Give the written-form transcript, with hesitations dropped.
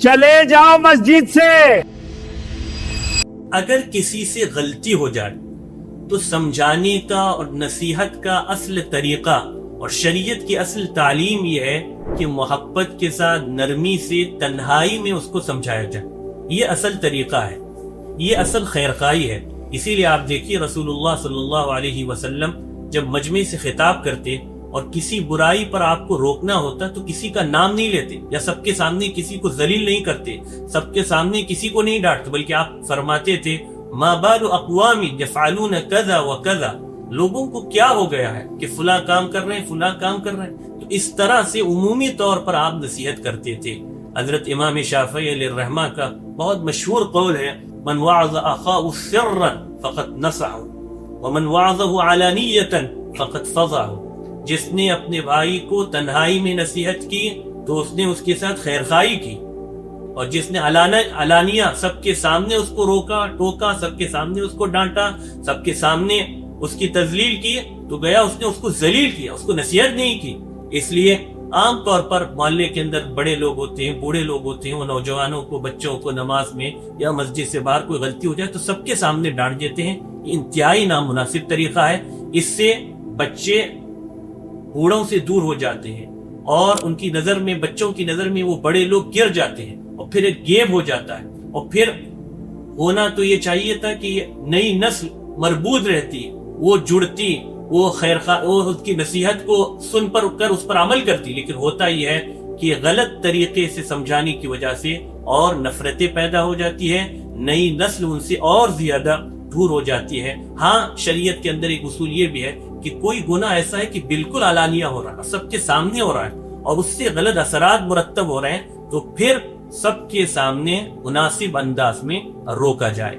چلے جاؤ مسجد سے۔ اگر کسی سے غلطی ہو جائے تو سمجھانے کا اور نصیحت کا اصل طریقہ اور شریعت کی اصل تعلیم یہ ہے کہ محبت کے ساتھ نرمی سے تنہائی میں اس کو سمجھایا جائے۔ یہ اصل طریقہ ہے، یہ اصل خیرخواہی ہے۔ اسی لیے آپ دیکھیے رسول اللہ صلی اللہ علیہ وسلم جب مجمع سے خطاب کرتے اور کسی برائی پر آپ کو روکنا ہوتا تو کسی کا نام نہیں لیتے یا سب کے سامنے کسی کو ذلیل نہیں کرتے، سب کے سامنے کسی کو نہیں ڈانٹتے، بلکہ آپ فرماتے تھے ما بال اقوام یفعلون کذا وکذا، لوگوں کو کیا ہو گیا ہے کہ فلاں کام کر رہے ہیں فلاں کام کر رہے ہیں۔ تو اس طرح سے عمومی طور پر آپ نصیحت کرتے تھے۔ حضرت امام شافعی علیہ الرحمہ کا بہت مشہور قول ہے من وعظ اخاہ سرا فقد نصحہ ومن وعظہ علانیۃ فقد فضحہ، جس نے اپنے بھائی کو تنہائی میں نصیحت کی تو اس نے اس کے ساتھ خیرخواہی کی، اور جس نے علانیہ سب کے سامنے اس کو روکا ٹوکا، سب کے سامنے اس کو ڈانٹا، سب کے سامنے اس کی تذلیل کی، تو گیا اس نے اس کو ذلیل کیا، اس کو نصیحت نہیں کی۔ اس لیے عام طور پر محلے کے اندر بڑے لوگ ہوتے ہیں، بوڑھے لوگ ہوتے ہیں، وہ نوجوانوں کو بچوں کو نماز میں یا مسجد سے باہر کوئی غلطی ہو جائے تو سب کے سامنے ڈانٹ دیتے ہیں۔ یہ انتہائی نامناسب طریقہ ہے۔ اس سے بچے بوڑھوں سے دور ہو جاتے ہیں اور ان کی نظر میں، بچوں کی نظر میں وہ بڑے لوگ گر جاتے ہیں اور پھر ایک گیپ ہو جاتا ہے، اور پھر ہونا تو یہ چاہیے تھا کہ نئی نسل مربوط رہتی، وہ جڑتی، وہ خیرخواہ، وہ اس کی نصیحت کو سن کر اس پر عمل کرتی، لیکن ہوتا یہ ہے کہ غلط طریقے سے سمجھانے کی وجہ سے اور نفرتیں پیدا ہو جاتی ہے، نئی نسل ان سے اور زیادہ دور ہو جاتی ہے۔ ہاں شریعت کے اندر ایک اصول یہ بھی ہے کہ کوئی گناہ ایسا ہے کہ بالکل علانیہ ہو رہا ہے، سب کے سامنے ہو رہا ہے اور اس سے غلط اثرات مرتب ہو رہے ہیں، تو پھر سب کے سامنے مناسب انداز میں روکا جائے۔